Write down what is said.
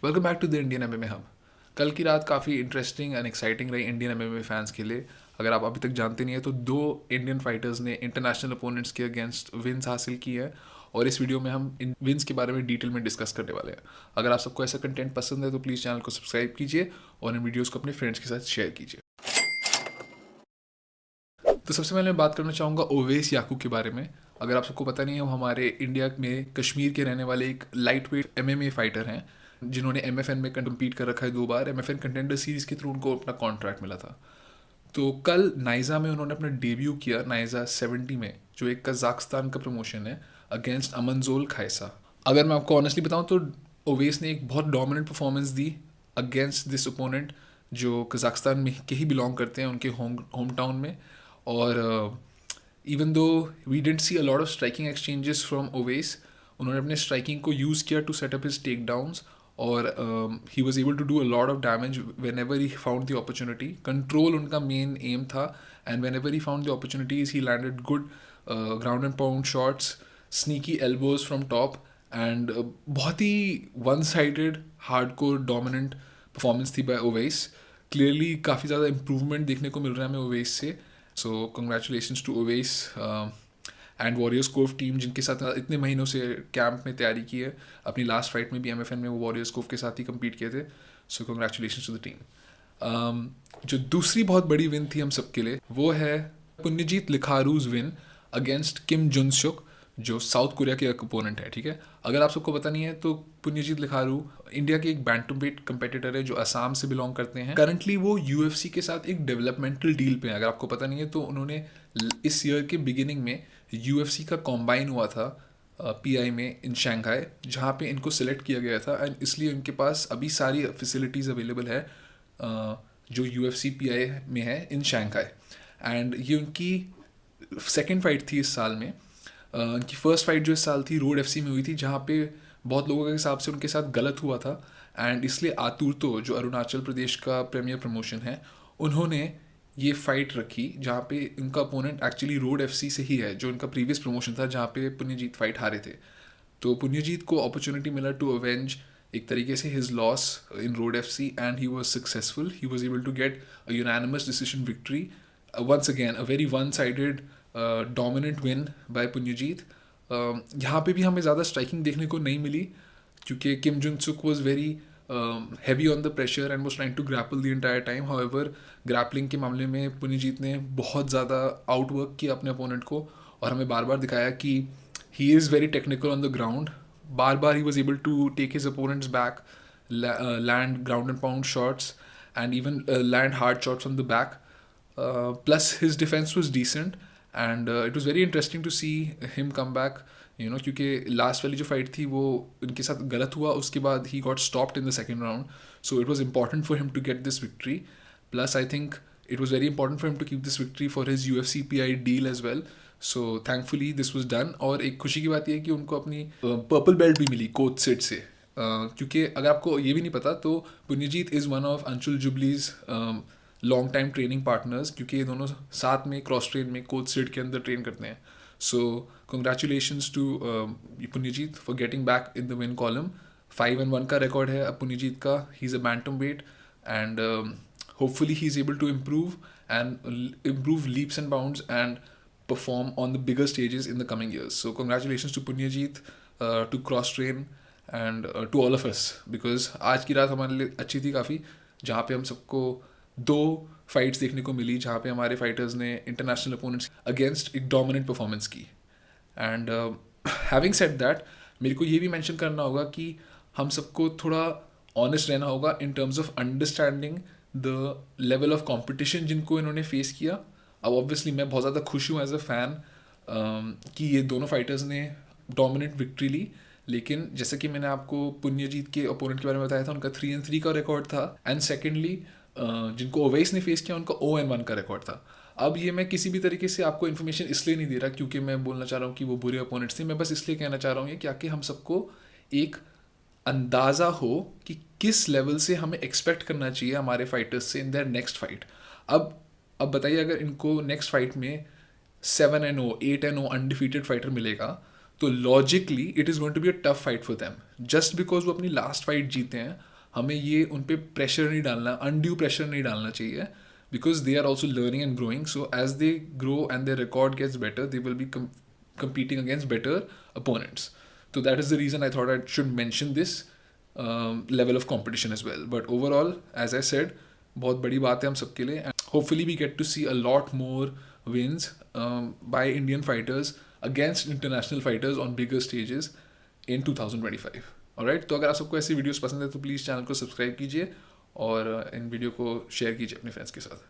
Welcome back to the Indian MMA hub. कल की रात काफ़ी इंटरेस्टिंग एंड एक्साइटिंग रही इंडियन एमएमए फैंस के लिए। अगर आप अभी तक जानते नहीं है तो दो इंडियन फाइटर्स ने इंटरनेशनल अपोनेंट्स के अगेंस्ट विंस हासिल की है और इस वीडियो में हम इन विंस के बारे में डिटेल में डिस्कस करने वाले हैं। अगर आप सबको ऐसा कंटेंट पसंद है तो प्लीज़ चैनल को सब्सक्राइब कीजिए और इन वीडियोज़ को अपने फ्रेंड्स के साथ शेयर कीजिए। तो सबसे पहले मैं बात करना चाहूँगा ओवैस याकू के बारे में। अगर आप सबको पता नहीं है, वो हमारे इंडिया में कश्मीर के रहने वाले एक लाइट वेट एमएमए फाइटर हैं जिन्होंने एमएफएन में कम्पीट कर रखा है 2 बार। एमएफएन कंटेंडर सीरीज़ के थ्रू उनको अपना कॉन्ट्रैक्ट मिला था। तो कल नाइज़ा में उन्होंने अपना डेब्यू किया, नाइज़ा 70 में, जो एक कजाकिस्तान का प्रमोशन है, अगेंस्ट अमनजोल खाइसा। अगर मैं आपको ऑनेस्टली बताऊं तो ओवेस ने एक बहुत dominant performance the against this opponent जो कजाकिस्तान में के ही बिलोंग करते हैं, उनके होम टाउन में। और even though we didn't see a lot of striking exchanges from Owens, उन्होंने अपने स्ट्राइकिंग को यूज़ किया to set up his takedowns और he was able to do a lot of damage whenever he found the opportunity. Control उनका main aim था and whenever he found the opportunities he landed good ground and pound shots, sneaky elbows from top and बहुत ही one sided hard core dominant performance थी bye Owais. Clearly काफ़ी ज़्यादा improvement देखने को मिल रहा है हमें ओवेस से। So congratulations to Owais and warriors cove team, जिनके साथ इतने महीनों से कैंप में तैयारी की है। अपनी लास्ट फाइट में भी एमएफएन में वो वॉरियर्स कोव के साथ ही कम्पीट किए थे। So congratulations to the team. जो दूसरी बहुत बड़ी विन थी हम सबके लिए वो है पुण्यजीत लिखारूज विन अगेंस्ट किम जुनसुक, जो साउथ कोरिया के अपोनेंट है। ठीक है, अगर आप सबको पता नहीं है तो पुण्यजीत लिखारू इंडिया के एक बैंटमवेट कंपेटिटर है जो असम से बिलोंग करते हैं। करंटली वो यूएफसी के साथ एक डेवलपमेंटल डील पे है। अगर आपको पता नहीं है तो उन्होंने इस ईयर के बिगिनिंग में यूएफसी का कॉम्बाइन हुआ था पीआई में इन शंघाई, जहाँ पे इनको सिलेक्ट किया गया था एंड इसलिए उनके पास अभी सारी फैसिलिटीज़ अवेलेबल है जो यूएफसी पीआई में है इन शंघाई। एंड ये उनकी सेकेंड फाइट थी इस साल में। उनकी फर्स्ट फाइट जो इस साल थी रोड एफसी में हुई थी, जहाँ पे बहुत लोगों के हिसाब से उनके साथ गलत हुआ था एंड इसलिए आतुरतो, जो अरुणाचल प्रदेश का प्रीमियर प्रमोशन है, उन्होंने ये फाइट रखी जहाँ पे उनका अपोनेंट एक्चुअली रोड एफसी से ही है, जो उनका प्रीवियस प्रमोशन था जहाँ पे पुण्यजीत फाइट हारे थे। तो पुण्यजीत को अपॉर्चुनिटी मिला टू अवेंज एक तरीके से his loss in Road FC and he was successful. He was able to get a unanimous decision victory, once again a very one sided dominant win by Punyajit. यहाँ पे भी हमें ज़्यादा स्ट्राइकिंग देखने को नहीं मिली क्योंकि Kim Jun Suk was very heavy on the pressure and was trying to grapple the entire time. However grappling के मामले में पुण्यजीत ने बहुत ज़्यादा आउटवर्क किया अपने अपोनेंट को और हमें बार बार दिखाया कि he is very technical on the ground. बार बार he was able to take his opponents back, land ground and pound shots and even land hard shots on the back. Plus, his defense was decent, and it was very interesting to see him come back. क्योंकि last वाली जो fight थी वो उनके साथ गलत हुआ, उसके बाद he got stopped in the second round. So it was important for him to get this victory. Plus I think it was very important for him to keep this victory for his UFC PI deal as well. So thankfully this was done. और एक खुशी की बात यह है कि उनको अपनी पर्पल बेल्ट भी मिली कोच सेट से. क्योंकि अगर आपको ये भी नहीं पता तो Punyajit is one of Anshul Jubli's long time training partners, क्योंकि ये दोनों साथ में क्रॉस ट्रेन में कोच सेट के अंदर ट्रेन करते हैं. So congratulations to Punyajit for getting back in the win column. 5-1 का रिकॉर्ड है अब पुण्यजीत का. He is a bantamweight and hopefully he is able to improve leaps and bounds and perform on the bigger stages in the coming years. So congratulations to Punyajit, to cross train and to all of us, because आज की रात हमारे लिए अच्छी थी काफ़ी, जहाँ पे हम सबको दो फाइट्स देखने को मिली जहाँ पे हमारे फाइटर्स ने इंटरनेशनल अपोनेंट्स अगेंस्ट एक डोमिनेंट परफॉर्मेंस की. एंड हैविंग सेड दैट, मेरे को ये भी मेंशन करना होगा कि हम सबको थोड़ा ऑनेस्ट रहना होगा in terms of understanding the level of competition जिनको इन्होंने फेस किया. अब ऑब्वियसली मैं बहुत ज़्यादा खुश हूँ एज अ फैन कि ये दोनों फाइटर्स ने डोमिनेंट विक्ट्री ली. लेकिन जैसे कि मैंने आपको पुण्यजीत के अपोनेंट के बारे में बताया था, उनका 3-3 का रिकॉर्ड था. एंड सेकेंडली जिनको ओवेस ने फेस किया उनका 0-1 का रिकॉर्ड था. अब ये मैं किसी भी तरीके से आपको इन्फॉर्मेशन इसलिए नहीं दे रहा क्योंकि मैं बोलना चाह रहा हूँ कि वो बुरे अपोनेंट्स थे. मैं बस इसलिए कहना चाह रहा हूँ कि आके हम सबको एक अंदाज़ा हो कि किस लेवल से हमें एक्सपेक्ट करना चाहिए हमारे फाइटर्स से इन देयर नेक्स्ट फाइट. अब बताइए, अगर इनको नेक्स्ट फाइट में 7-0 8-0 अनडिफीटेड फाइटर मिलेगा तो logically it is going to be a tough fight for them, just because वो अपनी लास्ट फाइट जीते हैं। हमें ये उन पर प्रेशर नहीं डालना, अनड्यू प्रेशर नहीं डालना चाहिए, because they are also learning and growing. So as they grow and their record gets better, they will be competing against better opponents. So that is the reason I thought I should mention this level of competition as well. But overall, as I said, बहुत बड़ी बात है हम सबके लिए. And hopefully we get to see a lot more wins by Indian fighters against international fighters on bigger stages in 2025. Alright, तो अगर आप सबको ऐसी वीडियोस पसंद है तो प्लीज़ चैनल को सब्सक्राइब कीजिए और इन वीडियो को शेयर कीजिए अपने फ्रेंड्स के साथ.